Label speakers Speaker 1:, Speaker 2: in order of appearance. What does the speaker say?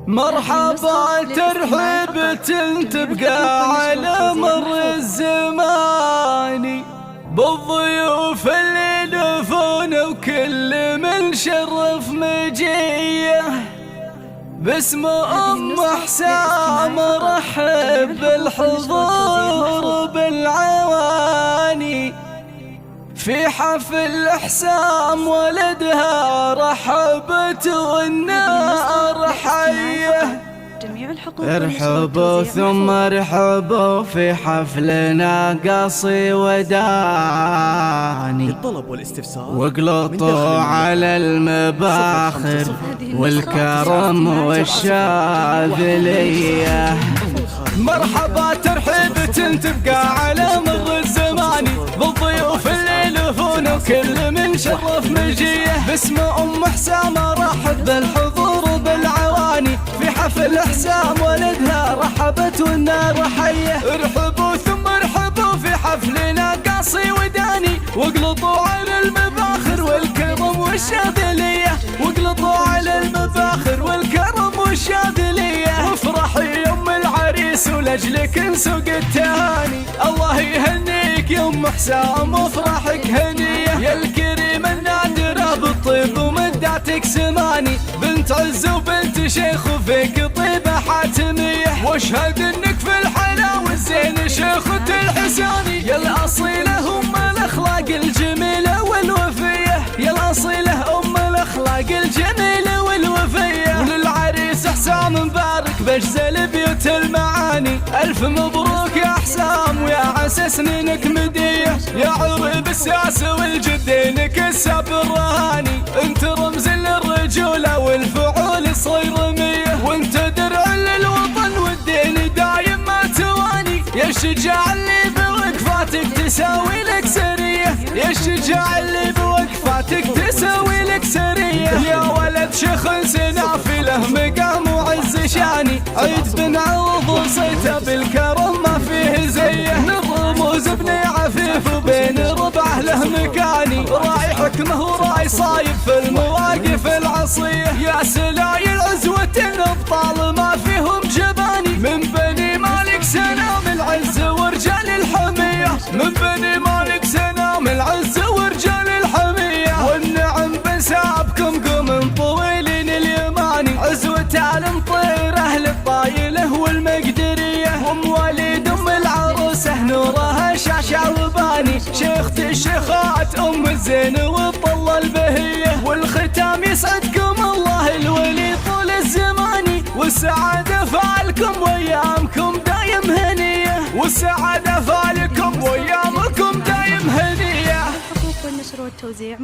Speaker 1: مرحبا ترحيب تبقى على مر الزمان بالضيوف اللي دفونا وكل من شرف مجيه. باسم أم حسام رحب بالحضور بالعواني في حفل حسام ولدها رحبت والنار حيه. ارحبوا ثم ارحبوا في حفلنا قصي وداني واقلطوا على المباخر والكرم والشاذلية. مرحبا ترحيب تبقى على مر الزمان بالضيوف اللي يلفون وكل من شرف مجيه. باسم أم حسام رحب بالحضور بالعواني في حفل حسام ولدها رحبت والنار حيه. ارحبوا ثم ارحبوا في حفلنا قاصي وداني واقلطوا على المباخر والكرم والشاذلية. واقلطوا على المباخر والكرم والشاذلية. وافرحي يا ام العريس ولأجلك نسوق التهاني. الله يهنيك يا ام حسام وافرحك هنية يا الكريمة النادرة بالطيب ومدعتك سماني. بنت عز وبنت شيخ وفيك طيبة حاتمية. واشهد انك في الحلا والزين شيخة الحساني. يا الأصيلة أم الأخلاق الجميلة والوفية. يا الأصيلة أم الأخلاق الجميلة والوفية. وللعريس حسام مبارك بجزل بيوت المعاني. ألف مبروك يا حسام ويا عسى سنينك مدية. يا عرب الساسة والجدينك الساب الرهاني. انت رمز للرجولة والفعول صيرمية. وانت درع للوطن والدين دايم ما تواني. يا الشجاع اللي بوقفاتك تساوي لك سرية. يا الشجاع اللي بوقفاتك تساوي لك سرية. يا ولد شيخ سنافي له مقام وعز شاني. عيد بن عوض وصيته بالكرم ما فيه زيه. الرموز ابن عفيف وبين ربعه له مكاني. راعي حكمه وراعي صايب في المواقف العصية. يا سلايل عزوة الابطال ما فيهم جباني. من بني مالك سنام العز ورجال الحمية. من بني مالك سنام العز ورجال الحمية. والنعم بنسابكم قوم طويلين اليماني. عزوة المطير اهل الطايله والمقدرية. ام وليد ام العروسه نورها شاشة وباني. شيخة الشيخات ام الزين والطلة البهية. والختام يسعدكم الله الولي طول الزمان. والسعادة فالكم وايامكم دايم هنية. والسعادة فالكم وايامكم دايم هنية.
Speaker 2: حقوق النشر والتوزيع.